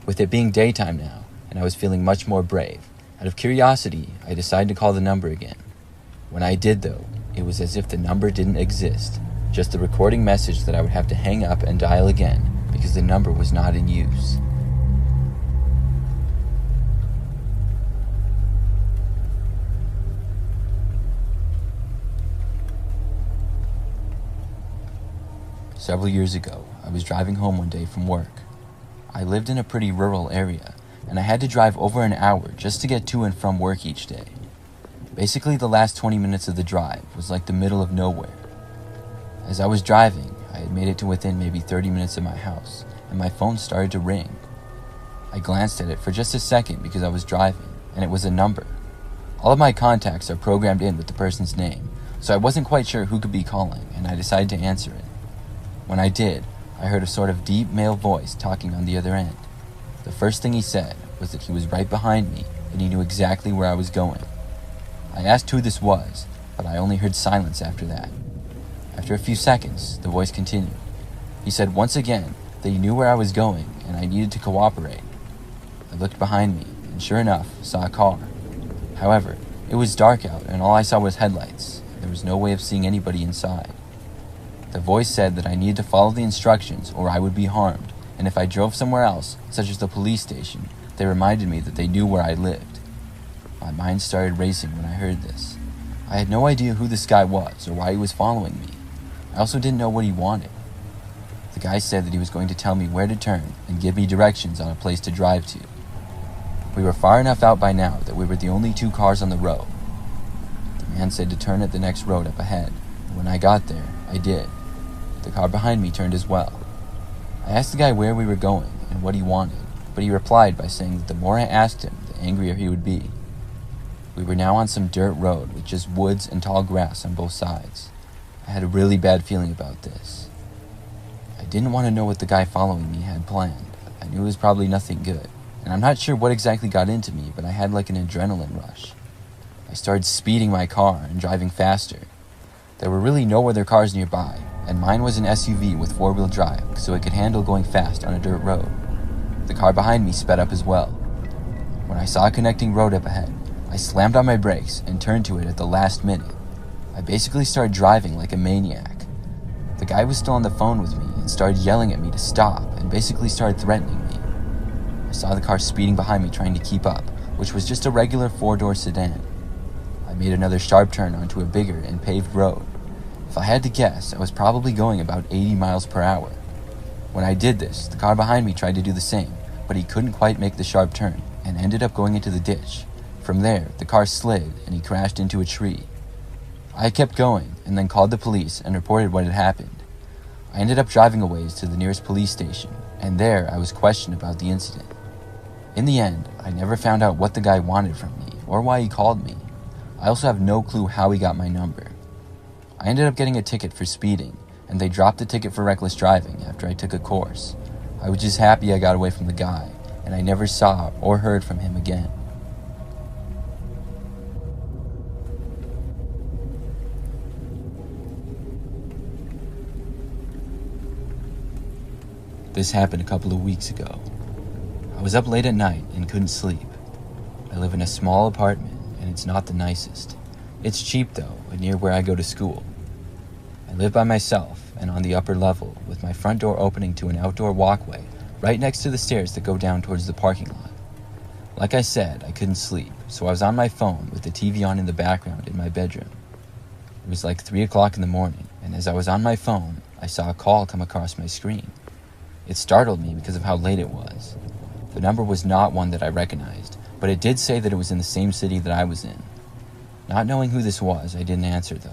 With it being daytime now, and I was feeling much more brave, out of curiosity, I decided to call the number again. When I did, though, it was as if the number didn't exist, just the recording message that I would have to hang up and dial again because the number was not in use. Several years ago, I was driving home one day from work. I lived in a pretty rural area, and I had to drive over an hour just to get to and from work each day. Basically, the last 20 minutes of the drive was like the middle of nowhere. As I was driving, I had made it to within maybe 30 minutes of my house, and my phone started to ring. I glanced at it for just a second because I was driving, and it was a number. All of my contacts are programmed in with the person's name, so I wasn't quite sure who could be calling, and I decided to answer it. When I did, I heard a sort of deep male voice talking on the other end. The first thing he said was that he was right behind me and he knew exactly where I was going. I asked who this was, but I only heard silence after that. After a few seconds, the voice continued. He said once again that he knew where I was going and I needed to cooperate. I looked behind me and sure enough saw a car. However, it was dark out and all I saw was headlights. There was no way of seeing anybody inside. The voice said that I needed to follow the instructions or I would be harmed, and if I drove somewhere else, such as the police station, they reminded me that they knew where I lived. My mind started racing when I heard this. I had no idea who this guy was or why he was following me. I also didn't know what he wanted. The guy said that he was going to tell me where to turn and give me directions on a place to drive to. We were far enough out by now that we were the only two cars on the road. The man said to turn at the next road up ahead, and when I got there, I did. The car behind me turned as well. I asked the guy where we were going and what he wanted, but he replied by saying that the more I asked him, the angrier he would be. We were now on some dirt road with just woods and tall grass on both sides. I had a really bad feeling about this. I didn't want to know what the guy following me had planned. I knew it was probably nothing good, and I'm not sure what exactly got into me, but I had like an adrenaline rush. I started speeding my car and driving faster. There were really no other cars nearby, and mine was an SUV with four-wheel drive, so it could handle going fast on a dirt road. The car behind me sped up as well. When I saw a connecting road up ahead, I slammed on my brakes and turned to it at the last minute. I basically started driving like a maniac. The guy was still on the phone with me and started yelling at me to stop and basically started threatening me. I saw the car speeding behind me trying to keep up, which was just a regular four-door sedan. I made another sharp turn onto a bigger and paved road. If I had to guess, I was probably going about 80 miles per hour. When I did this, the car behind me tried to do the same, but he couldn't quite make the sharp turn and ended up going into the ditch. From there, the car slid and he crashed into a tree. I kept going and then called the police and reported what had happened. I ended up driving a ways to the nearest police station, and there I was questioned about the incident. In the end, I never found out what the guy wanted from me or why he called me. I also have no clue how he got my number. I ended up getting a ticket for speeding, and they dropped the ticket for reckless driving after I took a course. I was just happy I got away from the guy, and I never saw or heard from him again. This happened a couple of weeks ago. I was up late at night and couldn't sleep. I live in a small apartment, and it's not the nicest. It's cheap though, and near where I go to school. I live by myself and on the upper level, with my front door opening to an outdoor walkway right next to the stairs that go down towards the parking lot. Like I said, I couldn't sleep, so I was on my phone with the TV on in the background in my bedroom. It was like 3 o'clock in the morning, and as I was on my phone, I saw a call come across my screen. It startled me because of how late it was. The number was not one that I recognized, but it did say that it was in the same city that I was in. Not knowing who this was, I didn't answer though.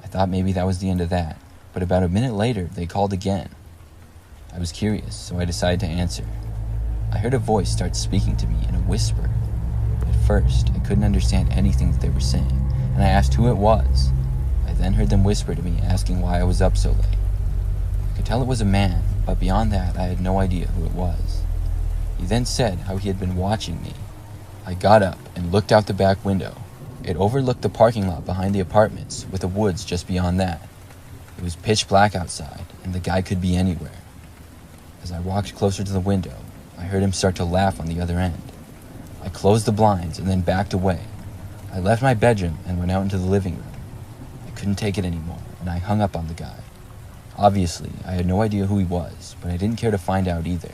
I thought maybe that was the end of that, but about a minute later, they called again. I was curious, so I decided to answer. I heard a voice start speaking to me in a whisper. At first, I couldn't understand anything that they were saying, and I asked who it was. I then heard them whisper to me, asking why I was up so late. I could tell it was a man, but beyond that, I had no idea who it was. He then said how he had been watching me. I got up and looked out the back window. It overlooked the parking lot behind the apartments, with the woods just beyond that. It was pitch black outside, and the guy could be anywhere. As I walked closer to the window, I heard him start to laugh on the other end. I closed the blinds and then backed away. I left my bedroom and went out into the living room. I couldn't take it anymore, and I hung up on the guy. Obviously, I had no idea who he was, but I didn't care to find out either.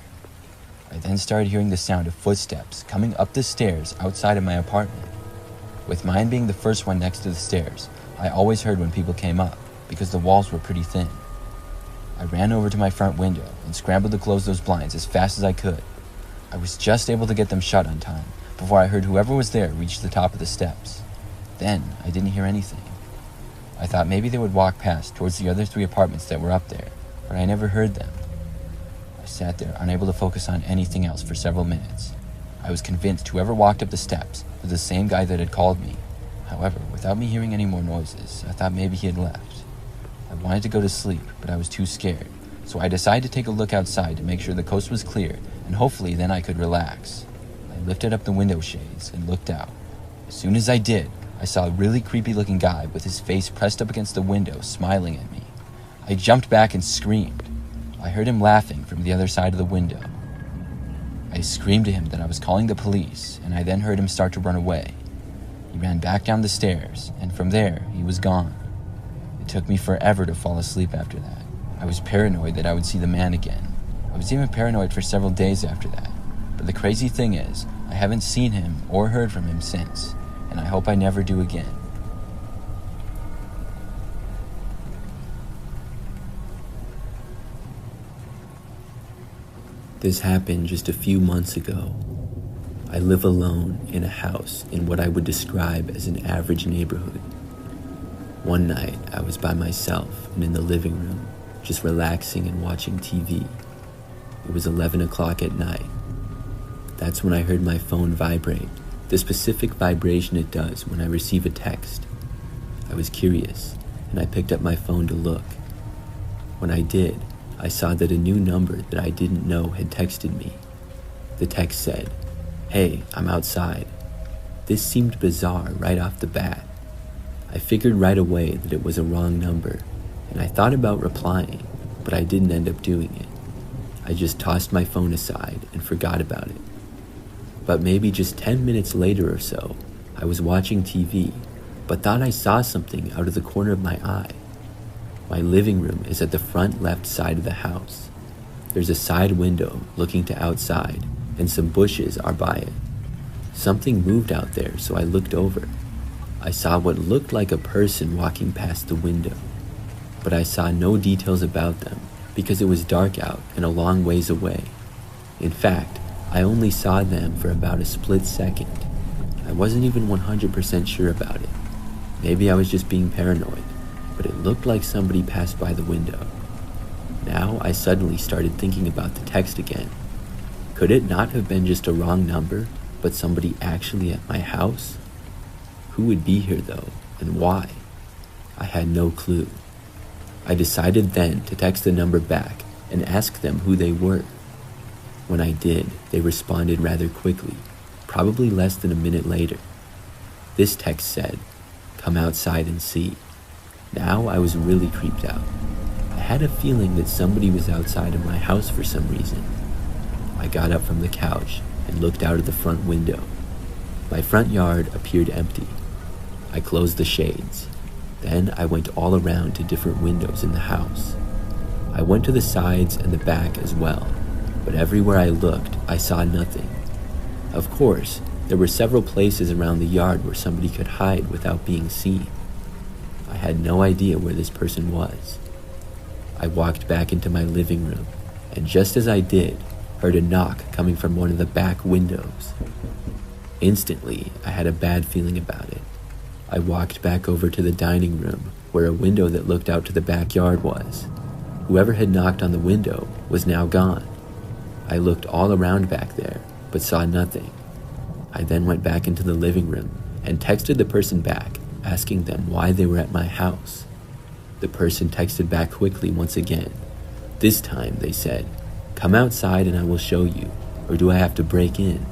I then started hearing the sound of footsteps coming up the stairs outside of my apartment. With mine being the first one next to the stairs, I always heard when people came up, because the walls were pretty thin. I ran over to my front window and scrambled to close those blinds as fast as I could. I was just able to get them shut on time before I heard whoever was there reach the top of the steps. Then I didn't hear anything. I thought maybe they would walk past towards the other 3 apartments that were up there, but I never heard them. I sat there, unable to focus on anything else for several minutes. I was convinced whoever walked up the steps was the same guy that had called me. However, without me hearing any more noises, I thought maybe he had left. I wanted to go to sleep, but I was too scared,
so I decided to take a look outside to make sure the coast was clear, and hopefully then I could relax. I lifted up the window shades and looked out. As soon as I did, I saw a really creepy-looking guy with his face pressed up against the window, smiling at me. I jumped back and screamed. I heard him laughing from the other side of the window. I screamed to him that I was calling the police, and I then heard him start to run away. He ran back down the stairs, and from there, he was gone. It took me forever to fall asleep after that. I was paranoid that I would see the man again. I was even paranoid for several days after that. But the crazy thing is, I haven't seen him or heard from him since, and I hope I never do again.
This happened just a few months ago. I live alone in a house in what I would describe as an average neighborhood. One night, I was by myself and in the living room, just relaxing and watching TV. It was 11 o'clock at night. That's when I heard my phone vibrate, the specific vibration it does when I receive a text. I was curious, and I picked up my phone to look. When I did, I saw that a new number that I didn't know had texted me. The text said, "Hey, I'm outside." This seemed bizarre right off the bat. I figured right away that it was a wrong number, and I thought about replying, but I didn't end up doing it. I just tossed my phone aside and forgot about it. But maybe just 10 minutes later or so, I was watching TV, but thought I saw something out of the corner of my eye. My living room is at the front left side of the house. There's a side window looking to outside, and some bushes are by it. Something moved out there, so I looked over. I saw what looked like a person walking past the window, but I saw no details about them because it was dark out and a long ways away. In fact, I only saw them for about a split second. I wasn't even 100% sure about it. Maybe I was just being paranoid, but it looked like somebody passed by the window. Now I suddenly started thinking about the text again. Could it not have been just a wrong number, but somebody actually at my house? Who would be here though, and why? I had no clue. I decided then to text the number back and ask them who they were. When I did, they responded rather quickly, probably less than a minute later. This text said, "Come outside and see." Now I was really creeped out. I had a feeling that somebody was outside of my house for some reason. I got up from the couch and looked out of the front window. My front yard appeared empty. I closed the shades. Then I went all around to different windows in the house. I went to the sides and the back as well, but everywhere I looked, I saw nothing. Of course, there were several places around the yard where somebody could hide without being seen. I had no idea where this person was. I walked back into my living room, and just as I did, heard a knock coming from one of the back windows. Instantly, I had a bad feeling about it. I walked back over to the dining room, where a window that looked out to the backyard was. Whoever had knocked on the window was now gone. I looked all around back there, but saw nothing. I then went back into the living room and texted the person back, asking them why they were at my house. The person texted back quickly once again. This time they said, "Come outside and I will show you, or do I have to break in?"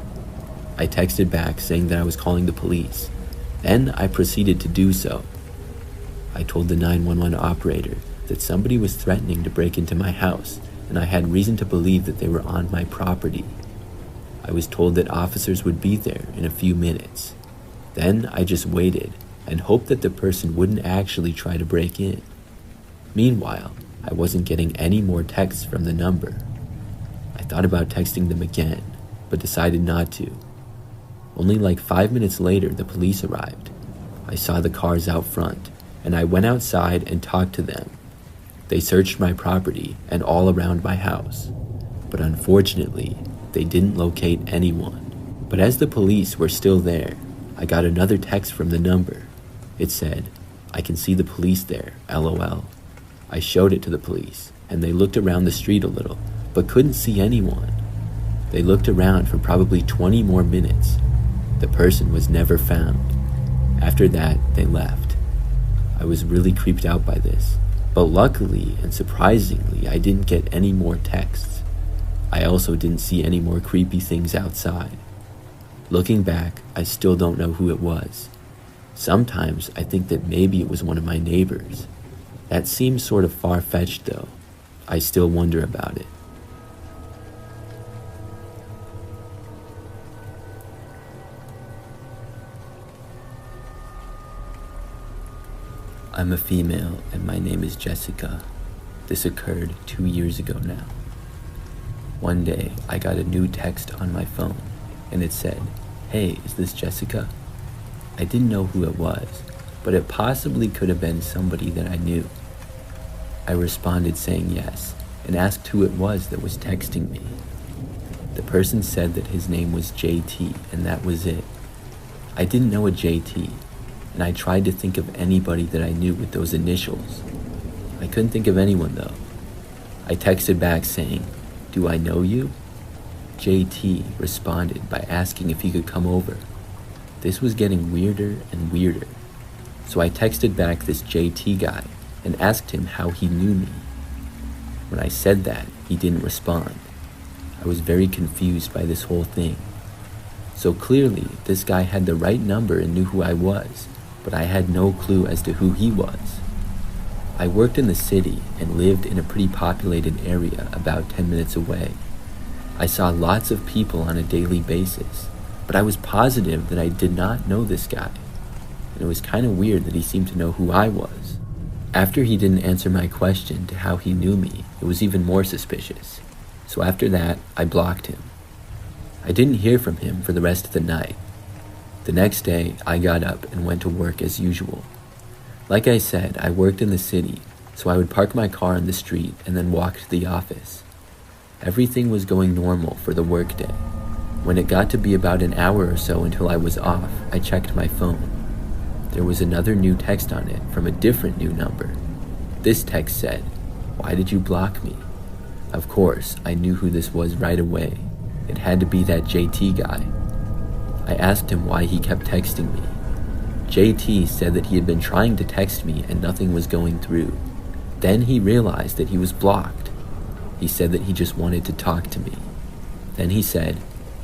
I texted back saying that I was calling the police. Then I proceeded to do so. I told the 911 operator that somebody was threatening to break into my house, and I had reason to believe that they were on my property. I was told that officers would be there in a few minutes. Then I just waited and hoped that the person wouldn't actually try to break in. Meanwhile, I wasn't getting any more texts from the number. I thought about texting them again, but decided not to. Only like 5 minutes later, the police arrived. I saw the cars out front, and I went outside and talked to them. They searched my property and all around my house, but unfortunately, they didn't locate anyone. But as the police were still there, I got another text from the number. It said, "I can see the police there, LOL." I showed it to the police, and they looked around the street a little, but couldn't see anyone. They looked around for probably 20 more minutes. The person was never found. After that, they left. I was really creeped out by this. But luckily and surprisingly, I didn't get any more texts. I also didn't see any more creepy things outside. Looking back, I still don't know who it was. Sometimes I think that maybe it was one of my neighbors. That seems sort of far-fetched though. I still wonder about it. I'm a female and my name is Jessica. This occurred 2 years ago now. One day I got a new text on my phone and it said, "Hey, is this Jessica?" I didn't know who it was, but it possibly could have been somebody that I knew. I responded saying yes and asked who it was that was texting me. The person said that his name was JT and that was it. I didn't know a JT, and I tried to think of anybody that I knew with those initials. I couldn't think of anyone though. I texted back saying, "Do I know you?" JT responded by asking if he could come over. This was getting weirder and weirder. So I texted back this JT guy and asked him how he knew me. When I said that, he didn't respond. I was very confused by this whole thing. So clearly, this guy had the right number and knew who I was, but I had no clue as to who he was. I worked in the city and lived in a pretty populated area about 10 minutes away. I saw lots of people on a daily basis, but I was positive that I did not know this guy. And it was kind of weird that he seemed to know who I was. After he didn't answer my question to how he knew me, it was even more suspicious. So after that, I blocked him. I didn't hear from him for the rest of the night. The next day, I got up and went to work as usual. Like I said, I worked in the city, so I would park my car on the street and then walk to the office. Everything was going normal for the workday. When it got to be about an hour or so until I was off, I checked my phone. There was another new text on it from a different new number. This text said, "Why did you block me?" Of course, I knew who this was right away. It had to be that JT guy. I asked him why he kept texting me. JT said that he had been trying to text me and nothing was going through. Then he realized that he was blocked. He said that he just wanted to talk to me. Then he said,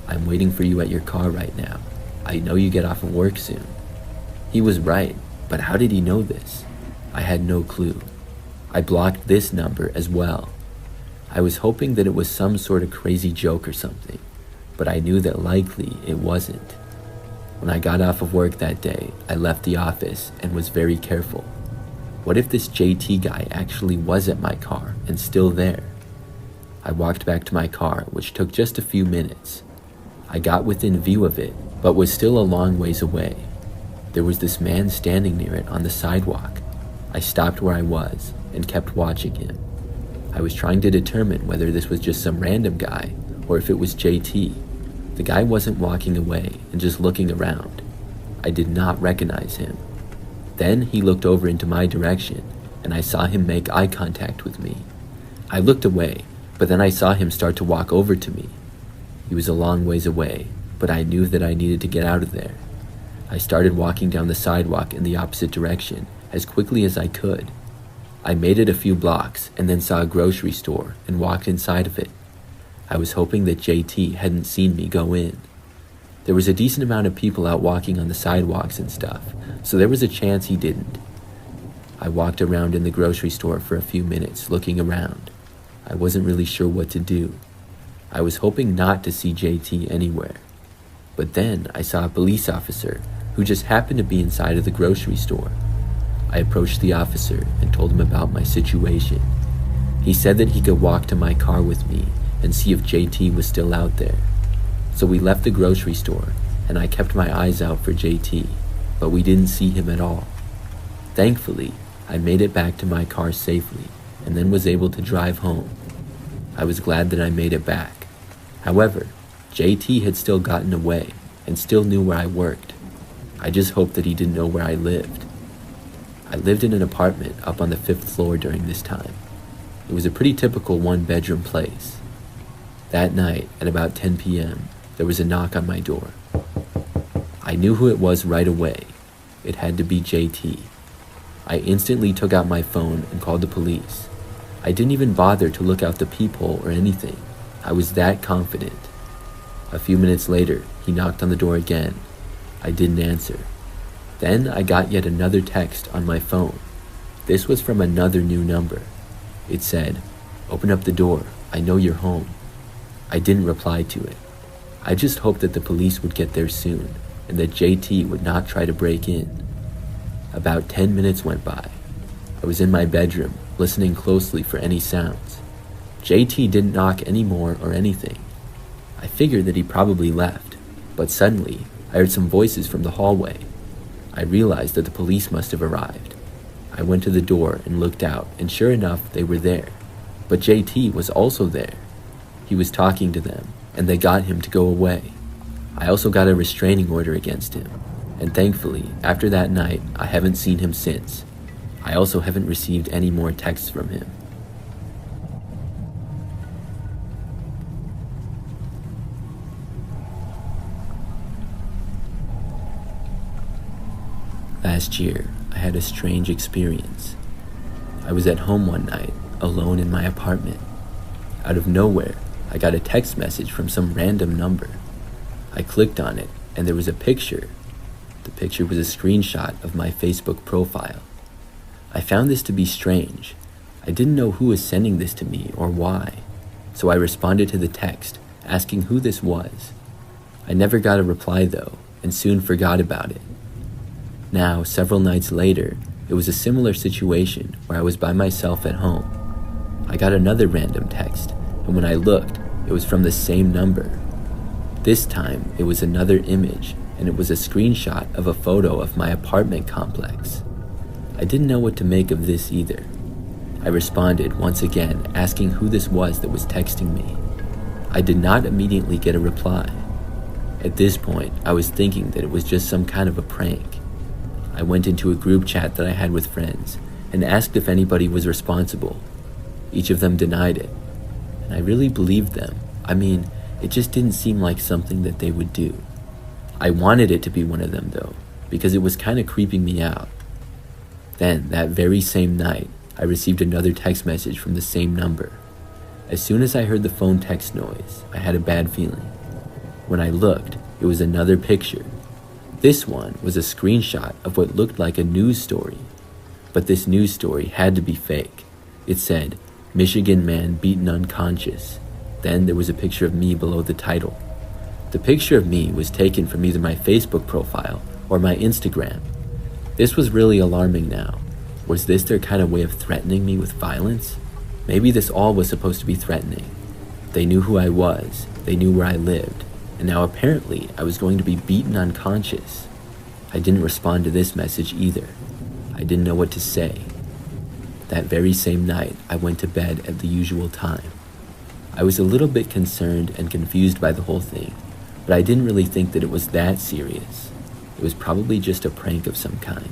"I'm waiting for you at your car right now. I know you get off of work soon." He was right, but how did he know this? I had no clue. I blocked this number as well. I was hoping that it was some sort of crazy joke or something, but I knew that likely it wasn't. When I got off of work that day, I left the office and was very careful. What if this JT guy actually was at my car and still there? I walked back to my car, which took just a few minutes. I got within view of it, but was still a long ways away. There was this man standing near it on the sidewalk. I stopped where I was and kept watching him. I was trying to determine whether this was just some random guy or if it was JT. The guy wasn't walking away and just looking around. I did not recognize him. Then he looked over into my direction and I saw him make eye contact with me. I looked away, but then I saw him start to walk over to me. He was a long ways away, but I knew that I needed to get out of there. I started walking down the sidewalk in the opposite direction as quickly as I could. I made it a few blocks and then saw a grocery store and walked inside of it. I was hoping that JT hadn't seen me go in. There was a decent amount of people out walking on the sidewalks and stuff, so there was a chance he didn't. I walked around in the grocery store for a few minutes looking around. I wasn't really sure what to do. I was hoping not to see JT anywhere. But then I saw a police officer who just happened to be inside of the grocery store. I approached the officer and told him about my situation. He said that he could walk to my car with me and see if JT was still out there. So we left the grocery store and I kept my eyes out for JT, but we didn't see him at all. Thankfully, I made it back to my car safely and then was able to drive home. I was glad that I made it back. However, JT had still gotten away and still knew where I worked. I just hoped that he didn't know where I lived. I lived in an apartment up on the 5th floor during this time. It was a pretty typical one-bedroom place. That night, at about 10 p.m., there was a knock on my door. I knew who it was right away. It had to be JT. I instantly took out my phone and called the police. I didn't even bother to look out the peephole or anything. I was that confident. A few minutes later, he knocked on the door again. I didn't answer. Then I got yet another text on my phone. This was from another new number. It said, "Open up the door. I know you're home." I didn't reply to it. I just hoped that the police would get there soon and that JT would not try to break in. About 10 minutes went by. I was in my bedroom, listening closely for any sounds. JT didn't knock anymore or anything. I figured that he probably left, but suddenly I heard some voices from the hallway. I realized that the police must have arrived. I went to the door and looked out, and sure enough, they were there. But JT was also there. He was talking to them, and they got him to go away. I also got a restraining order against him, and thankfully, after that night, I haven't seen him since. I also haven't received any more texts from him. Last year, I had a strange experience. I was at home one night, alone in my apartment. Out of nowhere, I got a text message from some random number. I clicked on it, and there was a picture. The picture was a screenshot of my Facebook profile. I found this to be strange. I didn't know who was sending this to me or why, so I responded to the text, asking who this was. I never got a reply though, and soon forgot about it. Now, several nights later, it was a similar situation where I was by myself at home. I got another random text, and when I looked, it was from the same number. This time, it was another image, and it was a screenshot of a photo of my apartment complex. I didn't know what to make of this either. I responded once again, asking who this was that was texting me. I did not immediately get a reply. At this point, I was thinking that it was just some kind of a prank. I went into a group chat that I had with friends and asked if anybody was responsible. Each of them denied it, and I really believed them. I mean, it just didn't seem like something that they would do. I wanted it to be one of them though, because it was kind of creeping me out. Then, that very same night, I received another text message from the same number. As soon as I heard the phone text noise, I had a bad feeling. When I looked, it was another picture. This one was a screenshot of what looked like a news story. But this news story had to be fake. It said, "Michigan man beaten unconscious." Then there was a picture of me below the title. The picture of me was taken from either my Facebook profile or my Instagram. This was really alarming now. Was this their kind of way of threatening me with violence? Maybe this all was supposed to be threatening. They knew who I was, they knew where I lived, and now apparently I was going to be beaten unconscious. I didn't respond to this message either. I didn't know what to say. That very same night, I went to bed at the usual time. I was a little bit concerned and confused by the whole thing, but I didn't really think that it was that serious. It was probably just a prank of some kind.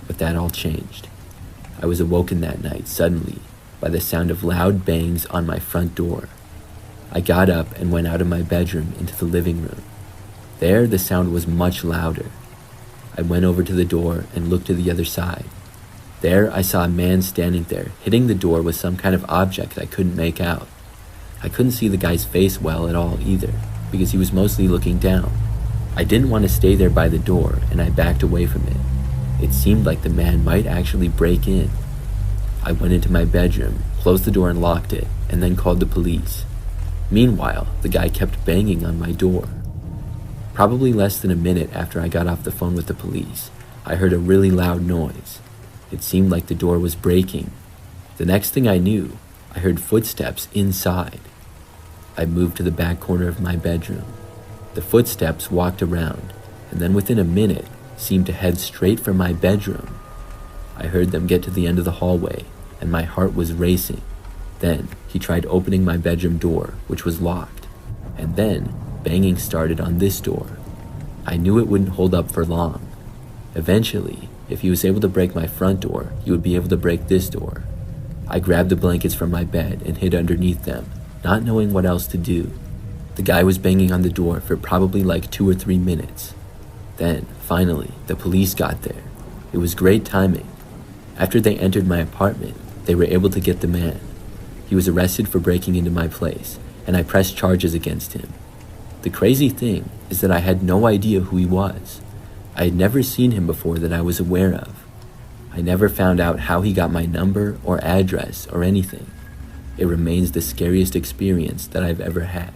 But that all changed. I was awoken that night suddenly by the sound of loud bangs on my front door. I got up and went out of my bedroom into the living room. There, the sound was much louder. I went over to the door and looked to the other side. There, I saw a man standing there, hitting the door with some kind of object I couldn't make out. I couldn't see the guy's face well at all either, because he was mostly looking down. I didn't want to stay there by the door, and I backed away from it. It seemed like the man might actually break in. I went into my bedroom, closed the door and locked it, and then called the police. Meanwhile, the guy kept banging on my door. Probably less than a minute after I got off the phone with the police, I heard a really loud noise. It seemed like the door was breaking. The next thing I knew, I heard footsteps inside. I moved to the back corner of my bedroom. The footsteps walked around, and then within a minute, seemed to head straight for my bedroom. I heard them get to the end of the hallway, and my heart was racing. Then, he tried opening my bedroom door, which was locked, and then banging started on this door. I knew it wouldn't hold up for long. Eventually, if he was able to break my front door, he would be able to break this door. I grabbed the blankets from my bed and hid underneath them, not knowing what else to do. The guy was banging on the door for probably like 2 or 3 minutes. Then, finally, the police got there. It was great timing. After they entered my apartment, they were able to get the man. He was arrested for breaking into my place, and I pressed charges against him. The crazy thing is that I had no idea who he was. I had never seen him before that I was aware of. I never found out how he got my number or address or anything. It remains the scariest experience that I've ever had.